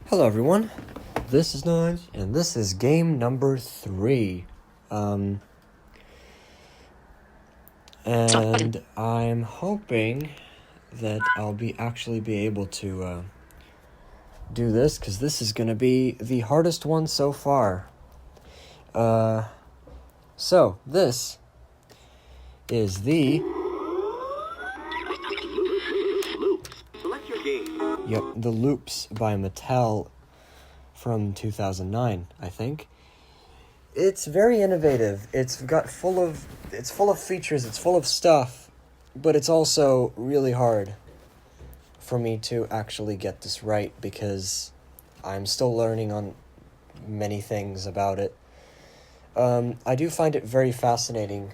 Hello everyone, this is Nige, and this is game number 3. And I'm hoping that I'll actually be able to do this, because this is going to be the hardest one so far. So this is the Loopz. Select your game. Yep, the Loopz by Mattel from 2009, I think. It's very innovative. It's full of features, it's full of stuff, but it's also really hard for me to actually get this right because I'm still learning on many things about it. I do find it very fascinating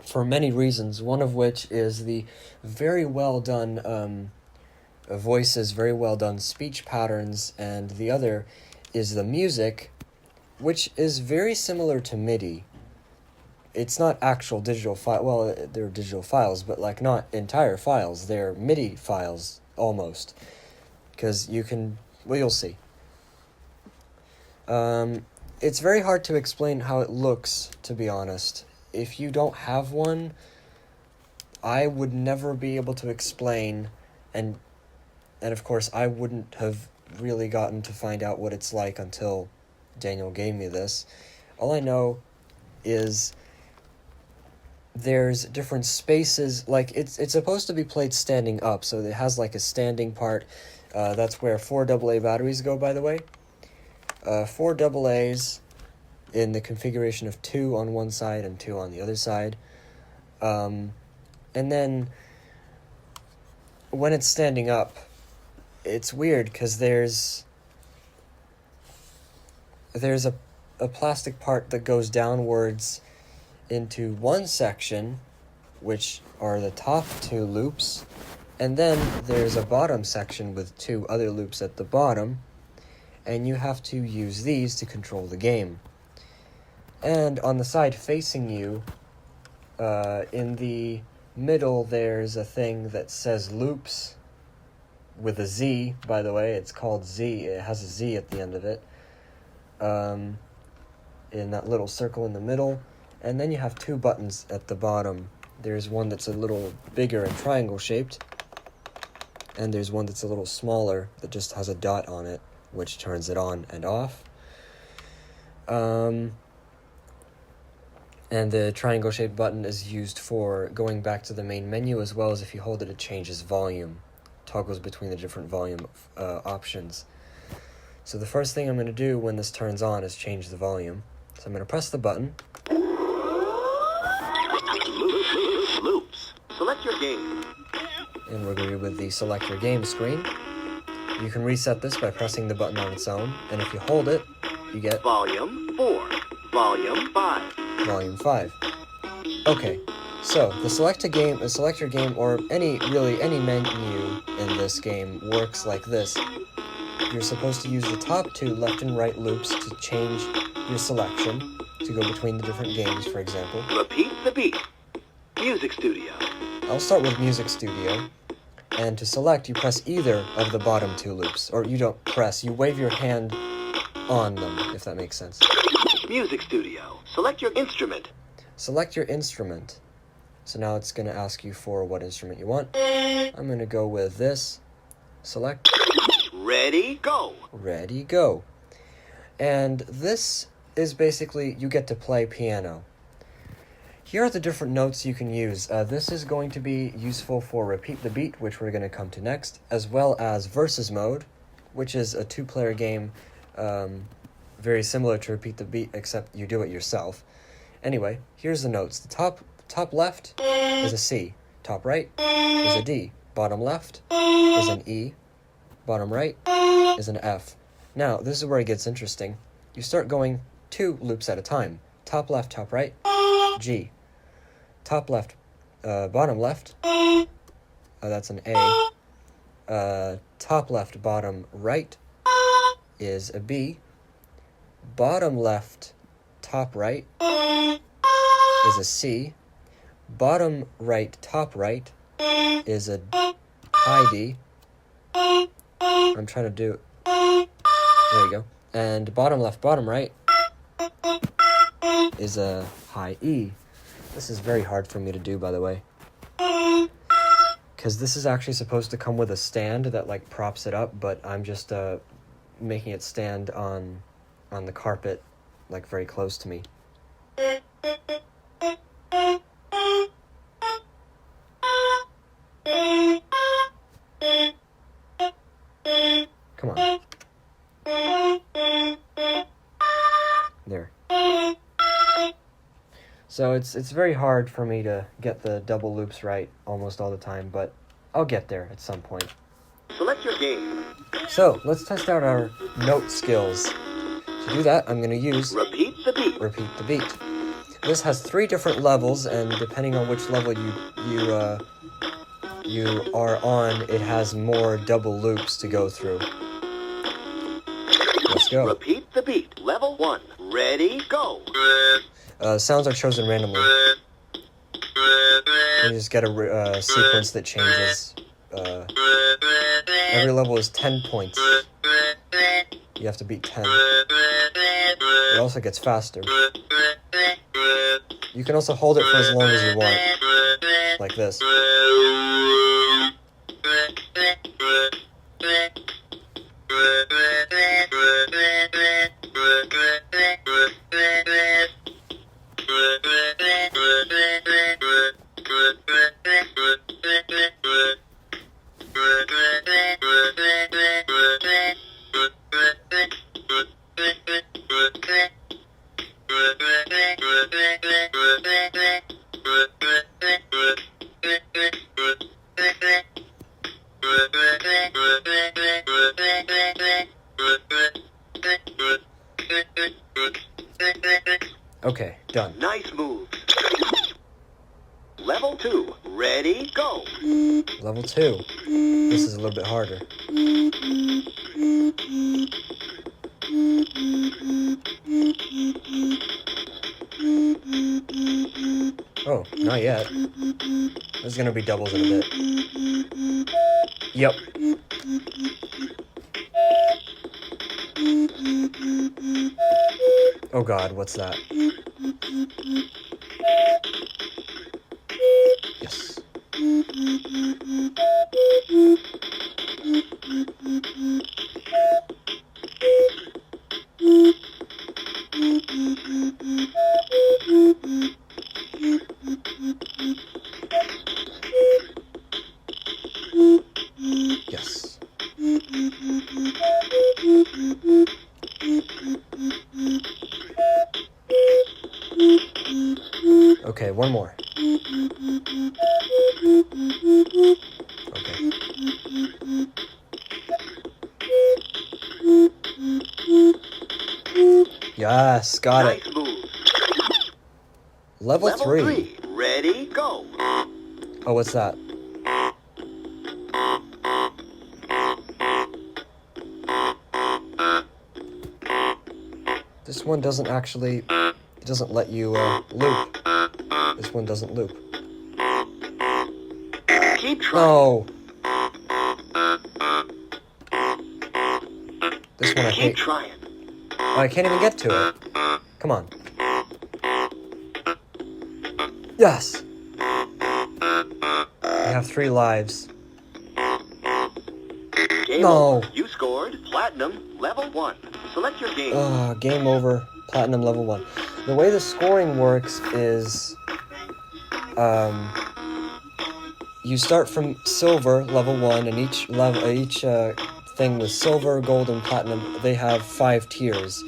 for many reasons, one of which is the very well done voices, very well done speech patterns, and the other is the music, which is very similar to MIDI. It's not actual digital file. Well, they're digital files, but like not entire files. They're MIDI files almost, because you can. Well, you'll see. It's very hard to explain how it looks, to be honest. If you don't have one, I would never be able to explain, and of course I wouldn't have really gotten to find out what it's like until Daniel gave me this. All I know is there's different spaces, like it's supposed to be played standing up, so it has like a standing part. That's where 4 AA batteries go, by the way. 4 AA's in the configuration of 2 on one side and 2 on the other side. And then when it's standing up, it's weird because there's a plastic part that goes downwards into one section, which are the top 2 loops, and then there's a bottom section with 2 other loops at the bottom, and you have to use these to control the game. And on the side facing you, in the middle, there's a thing that says Loopz, with a Z, by the way. It's called Z. It has a Z at the end of it. In that little circle in the middle. And then you have 2 buttons at the bottom. There's one that's a little bigger and triangle shaped. And there's one that's a little smaller that just has a dot on it, which turns it on and off. And the triangle shaped button is used for going back to the main menu, as well as if you hold it, it changes volume. Toggles between the different volume options. So the first thing I'm going to do when this turns on is change the volume. So I'm going to press the button. Loopz. Select your game. And we're going to be with the select your game screen. You can reset this by pressing the button on its own, and if you hold it, you get Volume 4. Volume 5. Volume 5. Okay, so the select your game, or any menu in this game works like this. You're supposed to use the top 2 left and right loops to change your selection, to go between the different games, for example. Repeat the beat. Music Studio. I'll start with Music Studio, and to select, you press either of the bottom 2 loops, or you don't press, you wave your hand on them, if that makes sense. Music Studio. Select your instrument. Select your instrument. So now it's going to ask you for what instrument you want. I'm going to go with this. Select. Ready, go. Ready, go. And this is basically, you get to play piano. Here are the different notes you can use. This is going to be useful for Repeat the Beat, which we're going to come to next, as well as Versus Mode, which is a 2-player game, very similar to Repeat the Beat, except you do it yourself. Anyway, here's the notes. The top left is a C. Top right is a D. Bottom left is an E. Bottom right is an F. Now, this is where it gets interesting. You start going 2 loops at a time. Top left, top right, G. Top left, bottom left, that's an A. Top left, bottom right is a B. Bottom left, top right is a C. Bottom right, top right is a high D. I'm trying to do There you go. And bottom left, bottom right is a high E. This is very hard for me to do, by the way. Because this is actually supposed to come with a stand that, like, props it up, but I'm just making it stand on the carpet, like, very close to me. Come on. There. So it's very hard for me to get the double loops right almost all the time, but I'll get there at some point. Select your game. So, let's test out our note skills. To do that, I'm going to use Repeat the beat. Repeat the Beat. This has 3 different levels, and depending on which level you are on, it has more double loops to go through. Let's go. Repeat the beat. Level 1. Ready, go. Sounds are chosen randomly. You just get a sequence that changes. Every level is 10 points. You have to beat 10. It also gets faster. You can also hold it for as long as you want. Like this. Okay, done. Nice move. Level 2. Ready, go. Level 2. This is a little bit harder. Oh, not yet. There's gonna be doubles in a bit. Yep. Oh god, what's that? Yes. Yes. Okay, one more. Okay. Yes, got it. Nice move. Level 3. Ready, go. Oh, what's that? This one doesn't actually, it doesn't let you loop. This one doesn't loop. Keep trying. No! This one I Keep hate. trying. Oh, I can't even get to it. Come on. Yes! I have 3 lives. Game No. over. You scored platinum level 1. Select your game. Game over. Platinum level 1. The way the scoring works is, you start from silver, level 1, and each thing with silver, gold, and platinum, they have 5 tiers.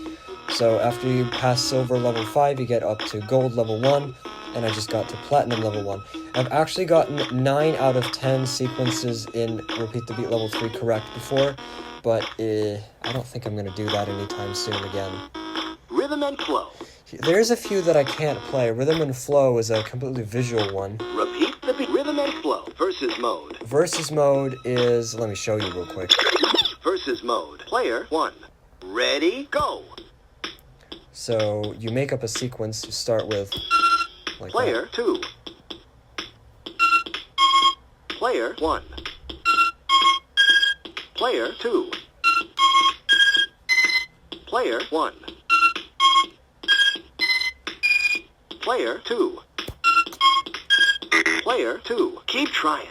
So after you pass silver level 5, you get up to gold level 1, and I just got to platinum level 1. I've actually gotten 9 out of 10 sequences in Repeat the Beat level 3 correct before, but I don't think I'm going to do that anytime soon again. Rhythm and flow. There's a few that I can't play. Rhythm and Flow is a completely visual one. Repeat the beat. Rhythm and flow. Versus mode. Versus mode is... Let me show you real quick. Versus mode. Player 1. Ready, go. So you make up a sequence. You start with... like Player that. 2. Player 1. Player 2. Player 1. Player 2. Player 2. Keep trying.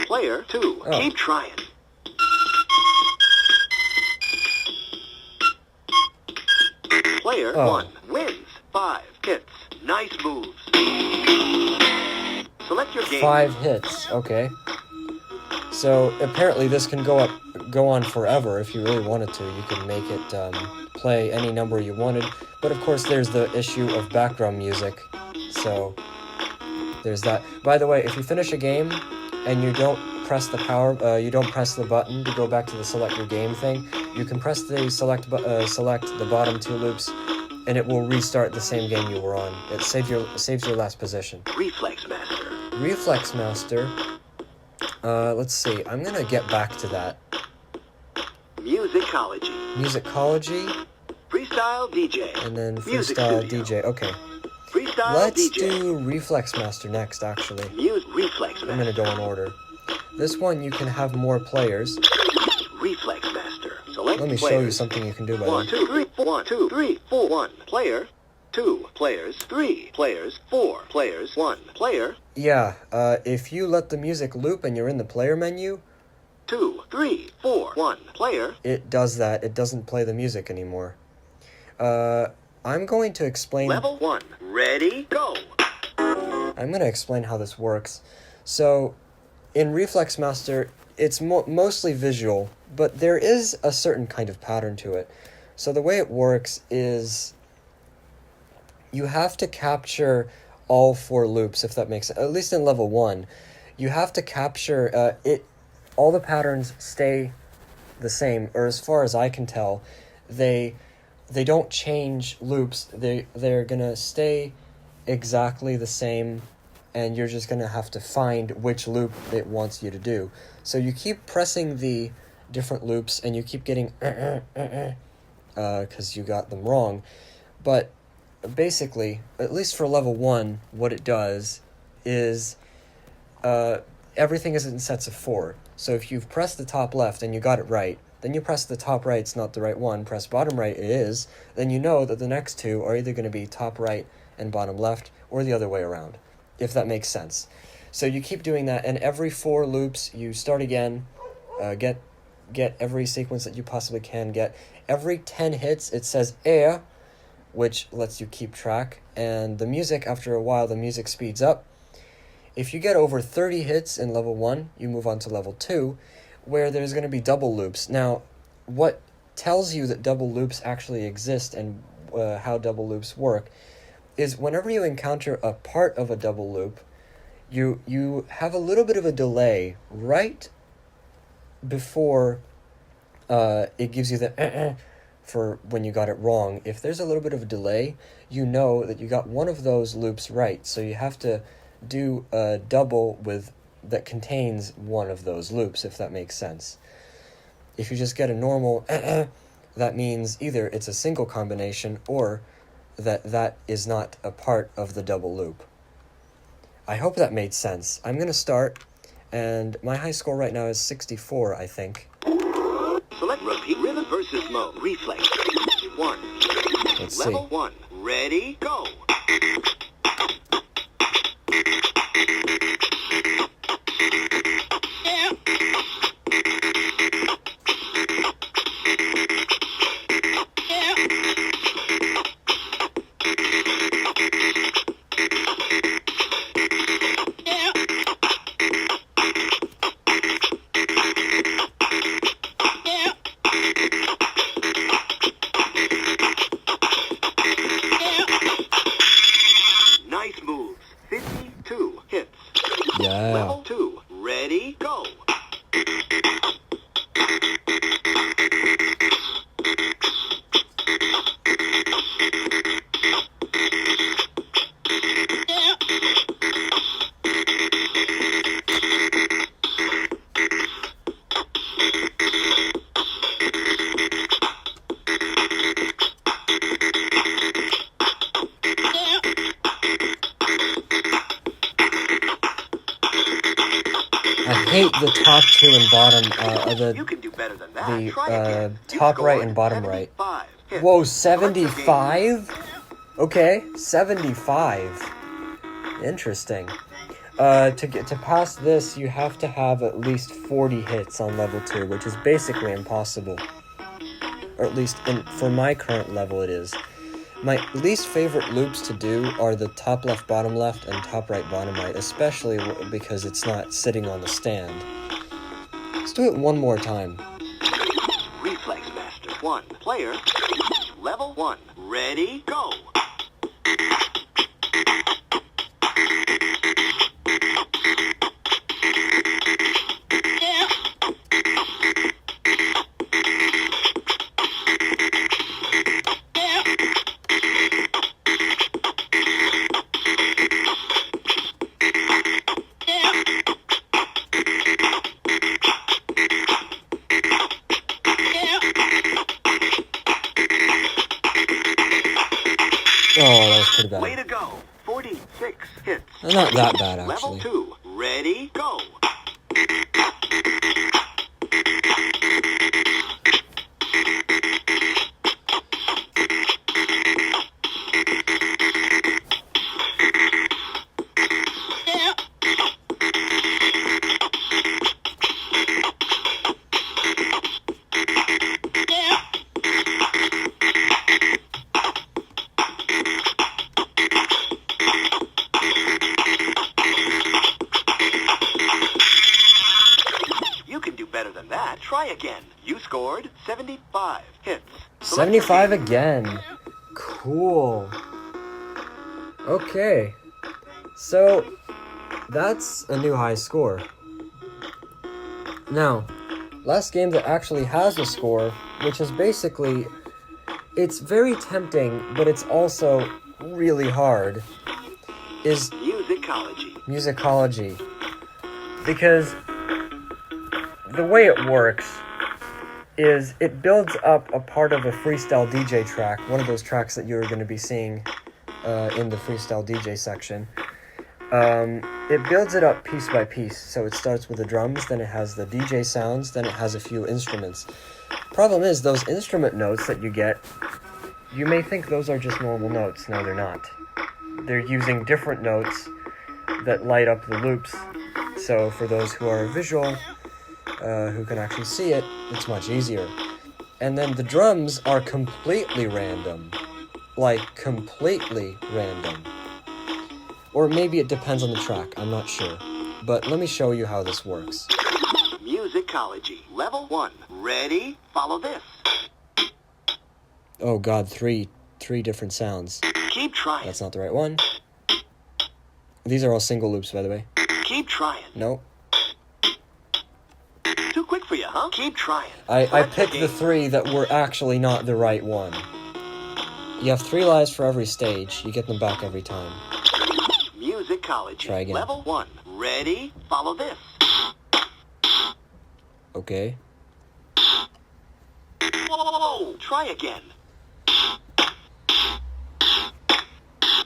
Player 2. Oh. Keep trying. Player 1 wins. 5 hits. Nice moves. Select your game. 5 hits. Okay. So apparently this can go on forever if you really wanted to. You can make it play any number you wanted. But of course, there's the issue of background music. So there's that. By the way, if you finish a game and you don't press you don't press the button to go back to the select your game thing, you can press the select the bottom 2 loops, and it will restart the same game you were on. It saves your last position. Reflex Master. Reflex Master. Let's see. I'm gonna get back to that. Musicology. Musicology. Freestyle DJ. And then Music Freestyle Studio. DJ. Okay. Freestyle Let's DJ. do Reflex Master next, actually. Reflex Master. I'm gonna go in order. This one, you can have more players. Reflex Master. Select Let me players. show you something you can do by 1, 2, 3, 4, 1, 2, 3, 4, 1 player, 2 players, 3 players, 4 players, 1 player, Yeah, if you let the music loop and you're in the player menu, 2, 3, 4, 1 player. it does that. It doesn't play the music anymore. I'm going to explain... Level 1. Ready, go. I'm going to explain how this works. So, in Reflex Master, it's mostly visual, but there is a certain kind of pattern to it. So the way it works is you have to capture all 4 loops, if that makes sense. At least in level 1, you have to capture all the patterns stay the same, or as far as I can tell, they don't change loops. They're gonna stay exactly the same, and you're just gonna have to find which loop it wants you to do. So you keep pressing the different loops, and you keep getting because you got them wrong. But basically, at least for level 1, what it does is everything is in sets of 4. So if you've pressed the top left and you got it right, then you press the top right, it's not the right one, press bottom right, it is, then you know that the next 2 are either going to be top right and bottom left, or the other way around, if that makes sense. So you keep doing that, and every 4 loops, you start again, get every sequence that you possibly can get. Every 10 hits, it says air, which lets you keep track, and the music, after a while, the music speeds up. If you get over 30 hits in level 1, you move on to level 2, where there's going to be double loops. Now, what tells you that double loops actually exist and how double loops work is whenever you encounter a part of a double loop, you have a little bit of a delay right before it gives you the for when you got it wrong. If there's a little bit of a delay, you know that you got one of those loops right, so you have to do a double that contains one of those loops, if that makes sense. If you just get a normal that means either it's a single combination or that is not a part of the double loop. I hope that made sense. I'm going to start, and my high score right now is 64, I think. Select repeat rhythm versus mode. Reflex. 1. Let's Level see. 1. Ready, go. Nice moves. 52 hits. Yeah. Level 2. Ready, go. I hate the top two and bottom, You can do better than that. the Try again. You top right scored and bottom right. 75 hits. Whoa, Select your game. 75? Okay, 75. Interesting. To pass this, you have to have at least 40 hits on level 2, which is basically impossible. Or at least for my current level it is. My least favorite loops to do are the top left, bottom left, and top right, bottom right, especially because it's not sitting on the stand. Let's do it one more time. Reflex Master 1. Player. Level 1. Ready, go. Oh, that was pretty bad. Way to go. 46 hits. Not that bad, Level actually. 2. Ready, go. You can do better than that. Try again. You scored 75 hits. Select your 75 game. again. Cool. Okay. So, that's a new high score. Now, last game that actually has a score, which is basically... It's very tempting, but it's also really hard, is Musicology. musicology. Because the way it works is it builds up a part of a freestyle DJ track, one of those tracks that you're going to be seeing in the freestyle DJ section. It builds it up piece by piece. So it starts with the drums, then it has the DJ sounds, then it has a few instruments. Problem is, those instrument notes that you get, you may think those are just normal notes. No, they're not. They're using different notes that light up the loops. So for those who are visual, who can actually see it, it's much easier. And then the drums are completely random. Like, completely random. Or maybe it depends on the track, I'm not sure. But let me show you how this works. Musicology. Level 1. Ready? Follow this. Oh god, three different sounds. Keep trying. That's not the right one. These are all single loops, by the way. Keep trying. Nope. Too quick for you, huh? Keep trying. I Select picked your the game. 3 that were actually not the right one. You have 3 lives for every stage. You get them back every time. Musicology. Try again. Level 1. Ready? Follow this. Okay. Whoa! Try again.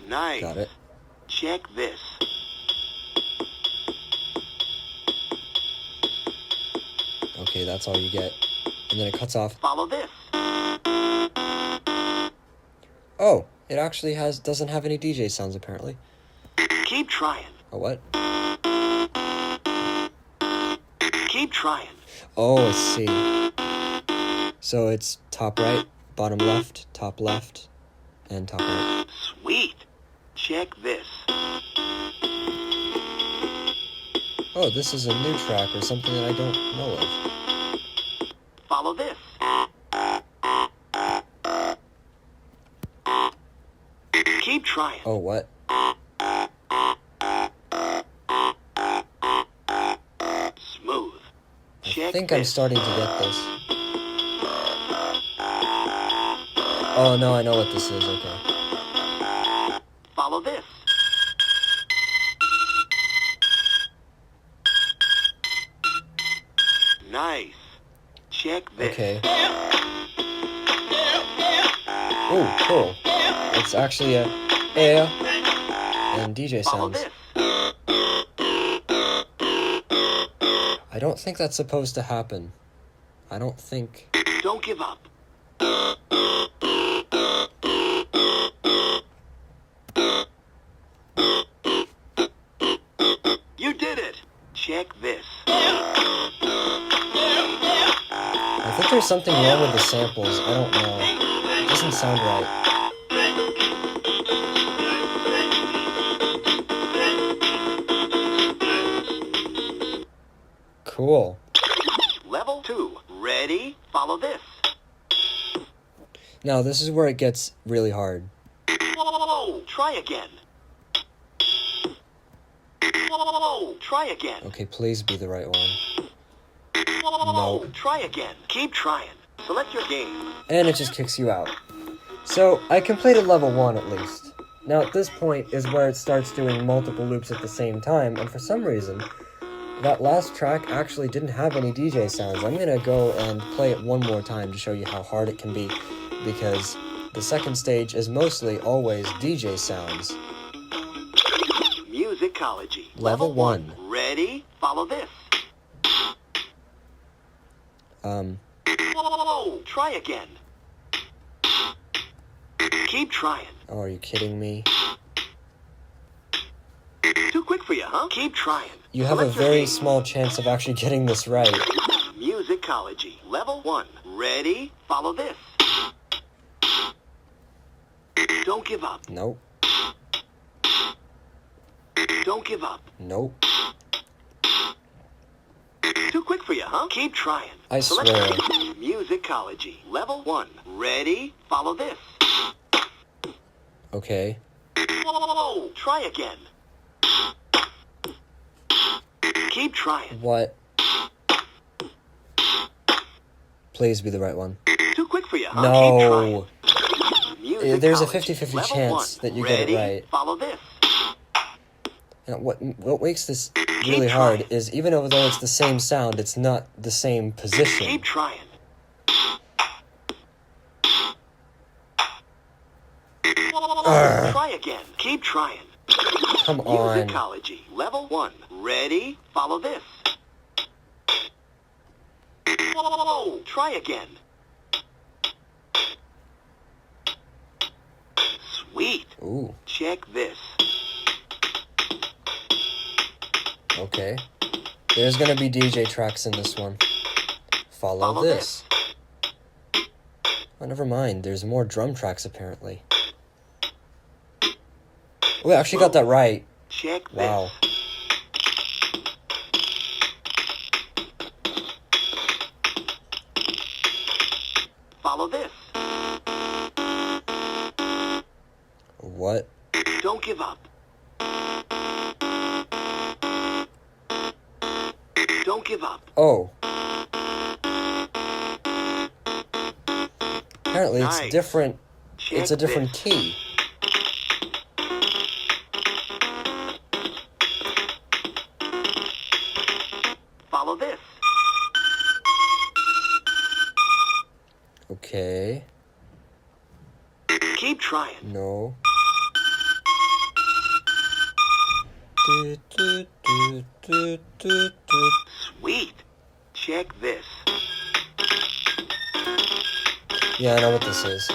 Nice. Got it. Check this. Okay, that's all you get. And then it cuts off. Follow this. Oh, it actually doesn't have any DJ sounds, apparently. Keep trying. Oh, what? Keep trying. Oh, I see. So it's top right, bottom left, and top right. Sweet. Check this. Oh, this is a new track or something that I don't know of. Follow this. Keep trying. Oh, what? Smooth. Check I think this. I'm starting to get this. Oh, no, I know what this is, okay. Follow this. Nice. Check this. Okay. Oh, cool. It's actually a air and DJ Follow sounds. this. I don't think that's supposed to happen. I don't think... Don't give up. You did it. Check this. I think there's something wrong with the samples. I don't know. It doesn't sound right. Cool. Level 2. Ready? Follow this. Now, this is where it gets really hard. Whoa! Try again. Whoa! Try again. Okay, please be the right one. Whoa! No. Try again. Keep trying. Select your game. And it just kicks you out. So, I completed level 1 at least. Now, at this point is where it starts doing multiple loops at the same time, and for some reason, that last track actually didn't have any DJ sounds. I'm gonna go and play it one more time to show you how hard it can be, because the second stage is mostly always DJ sounds. Musicology. Level 1. Ready? Follow this. Whoa! Try again. Keep trying. Oh, are you kidding me? Too quick for you, huh? Keep trying. You have a Select your very game. small chance of actually getting this right. Musicology. Level 1. Ready? Follow this. Don't give up. Nope. Don't give up. Nope. Too quick for you, huh? Keep trying. I Select swear. Musicology. Level 1. Ready? Follow this. Okay. Whoa! Try again. Keep trying. What? Please be the right one. Too quick for you, huh? No. Keep trying. There's a Musicology. 50-50 Level chance 1. that you get it Ready? right. Follow this. And what makes this really hard is even though it's the same sound, it's not the same position. Keep trying. Try again. Keep trying. Come on. Musicology. Level 1. Ready? Follow this. Whoa! Try again. Sweet. Ooh, Check this. okay. There's gonna be DJ tracks in this one. Follow this. Oh, never mind. There's more drum tracks, apparently. Oh, I actually got that right. Check this. Wow. Follow this. What? Don't give up. Don't give up. Oh. Apparently it's Nice. different. Check It's a different this. key. Follow this. Okay. Keep trying. No. Do, do, do, do, do, do. Sweet. Check this. Yeah, I know what this is.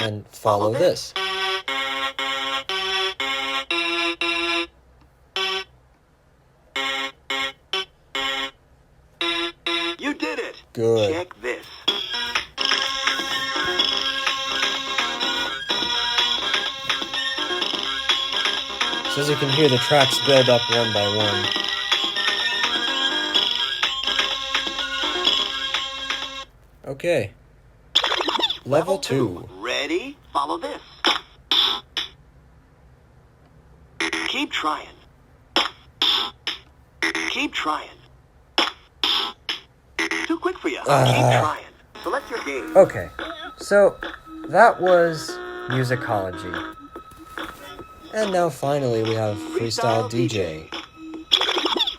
And follow this. You did it. Good. Check this. So as you can hear, the tracks build up one by one. Okay. Level 2. Ready? Follow this. Keep trying. Keep trying. Too quick for you. Keep trying. Select your game. Okay. So, that was musicology. And now finally we have Freestyle DJ.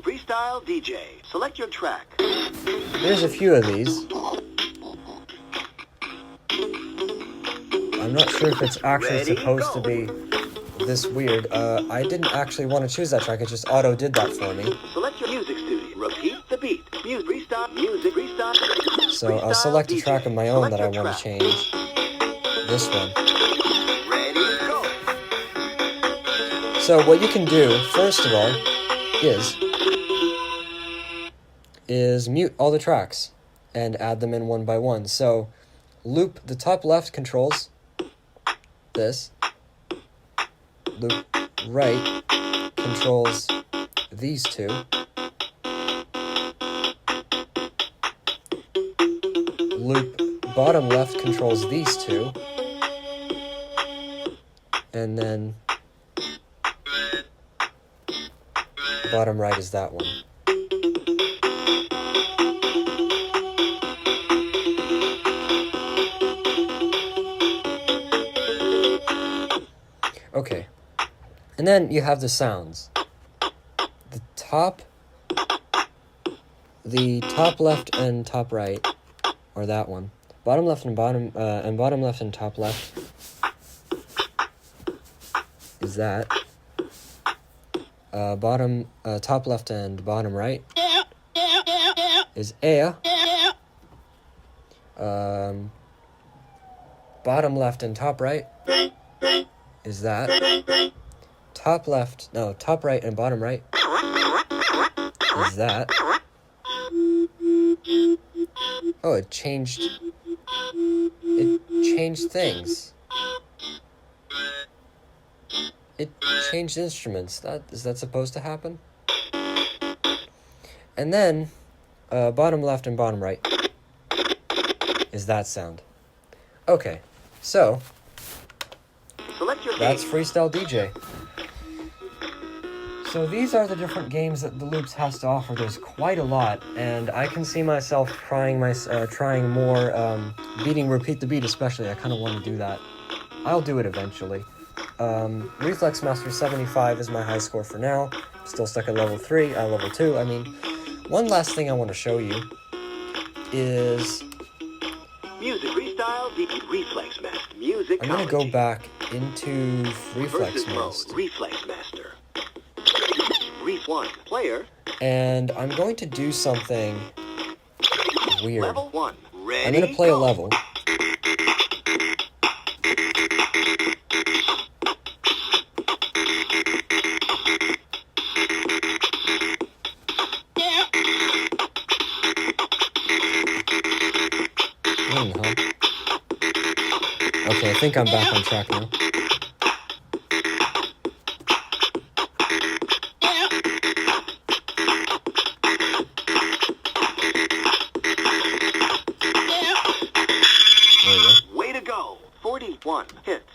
Freestyle DJ. Select your track. There's a few of these. I'm not sure if it's actually Ready, supposed to go. be this weird. I didn't actually want to choose that track, it just auto did that for me. Select your music studio. Repeat the beat. Music, restart, music, restart. So I'll select a track of my own that I want to change. This one. Ready, go. So what you can do, first of all, is mute all the tracks and add them in one by one. So loop, the top left controls this. Loop right controls these two. Loop bottom left controls these two. And then bottom right is that one. Okay, and then you have the sounds. The top left and top right, or that one. Bottom left and bottom left and top left is that. Top left and bottom right is air. Bottom left and top right is that. Top right and bottom right is that. Oh, it changed things. It changed instruments. Is that supposed to happen? And then, bottom left and bottom right is that sound. Okay, so that's Freestyle DJ. So these are the different games that the Loopz has to offer. There's quite a lot, and I can see myself trying more, beating Repeat the Beat especially. I kind of want to do that. I'll do it eventually. Reflex Master 75 is my high score for now. Still stuck at level 3, level 2. I mean, one last thing I want to show you is Music Restyle, Reflex Master. Music. I'm going to go back into Reflex Versus mode, Master. Reflex Master. Ref 1, player. And I'm going to do something weird. Level 1, ready, I'm going to play a level. Okay, I think I'm back on track now. There we go. Way to go. 41 hits.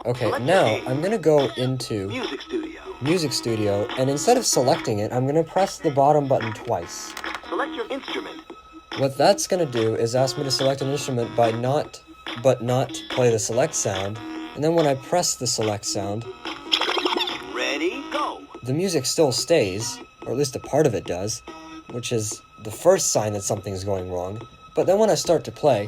Okay, now I'm going to go into Music Studio, and instead of selecting it, I'm going to press the bottom button twice. Select your instrument. What that's going to do is ask me to select an instrument but not play the select sound, and then when I press the select sound, Ready, go. the music still stays, or at least a part of it does, which is the first sign that something's going wrong. But then when I start to play,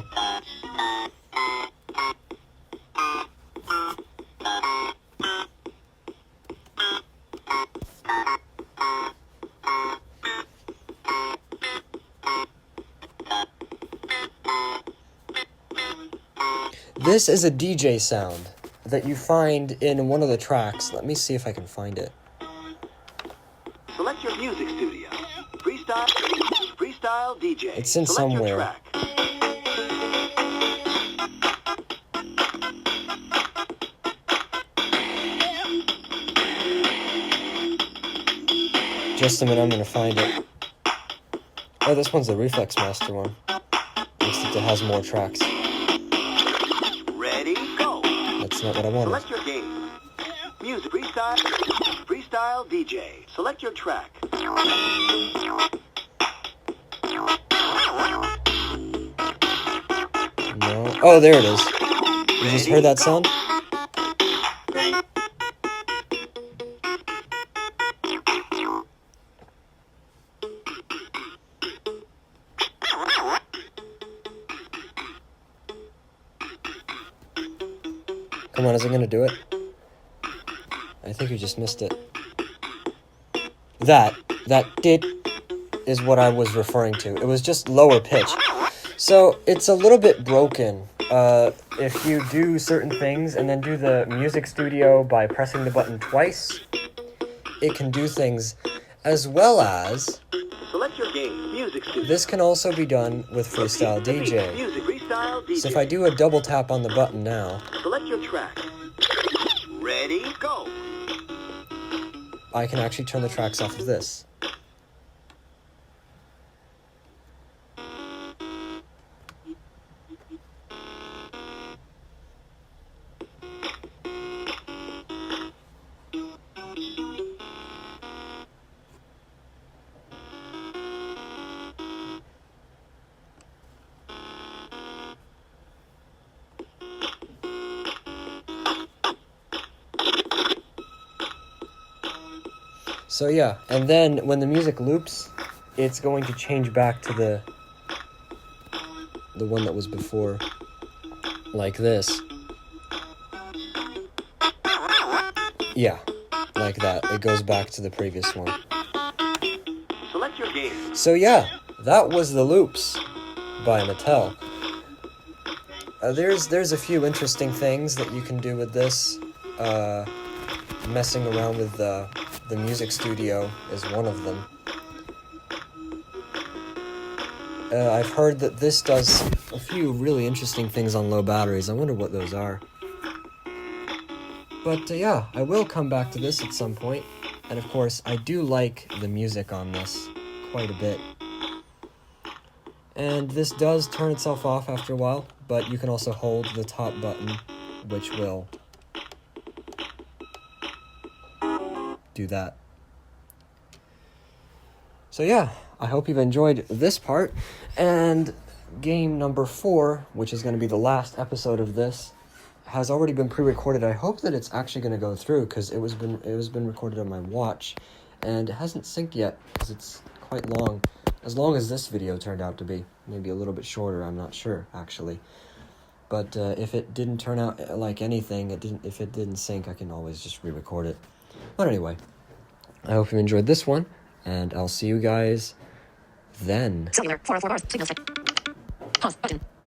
this is a DJ sound that you find in one of the tracks. Let me see if I can find it. Select your Music Studio. Freestyle DJ. It's in Select your somewhere. track. Just a minute, I'm gonna find it. Oh, this one's the Reflex Master one. Except it has more tracks. Ready, go. That's not what I wanted. Select your game. Music Freestyle DJ. Select your track. No. Oh, there it is. You just heard that sound? Come on, is it gonna do it? I think you just missed it. That did is what I was referring to. It was just lower pitch. So it's a little bit broken. If you do certain things and then do the music studio by pressing the button twice, it can do things, as well as Select your game, Music Studio. this can also be done with Freestyle DJ. Music Freestyle DJ. So if I do a double tap on the button now, Select your track. Ready, go. I can actually turn the tracks off of this. So yeah, and then when the music loops, it's going to change back to the one that was before, like this. Yeah, like that. It goes back to the previous one. Select your game. So yeah, that was the Loopz by Mattel. There's a few interesting things that you can do with this. Messing around with the music studio is one of them. I've heard that this does a few really interesting things on low batteries. I wonder what those are. But yeah, I will come back to this at some point. And of course, I do like the music on this quite a bit. And this does turn itself off after a while, but you can also hold the top button, which will do that. So yeah, I hope you've enjoyed this part, and game number 4, which is going to be the last episode of this, has already been pre-recorded. I hope that it's actually going to go through, because it was been recorded on my watch, and it hasn't synced yet, because it's quite long. As long as this video turned out to be. Maybe a little bit shorter, I'm not sure, actually. But if it didn't turn out like anything, if it didn't sync, I can always just re-record it. But anyway, I hope you enjoyed this one, and I'll see you guys then. Cellular, 404 bars, signal set. Pause, button.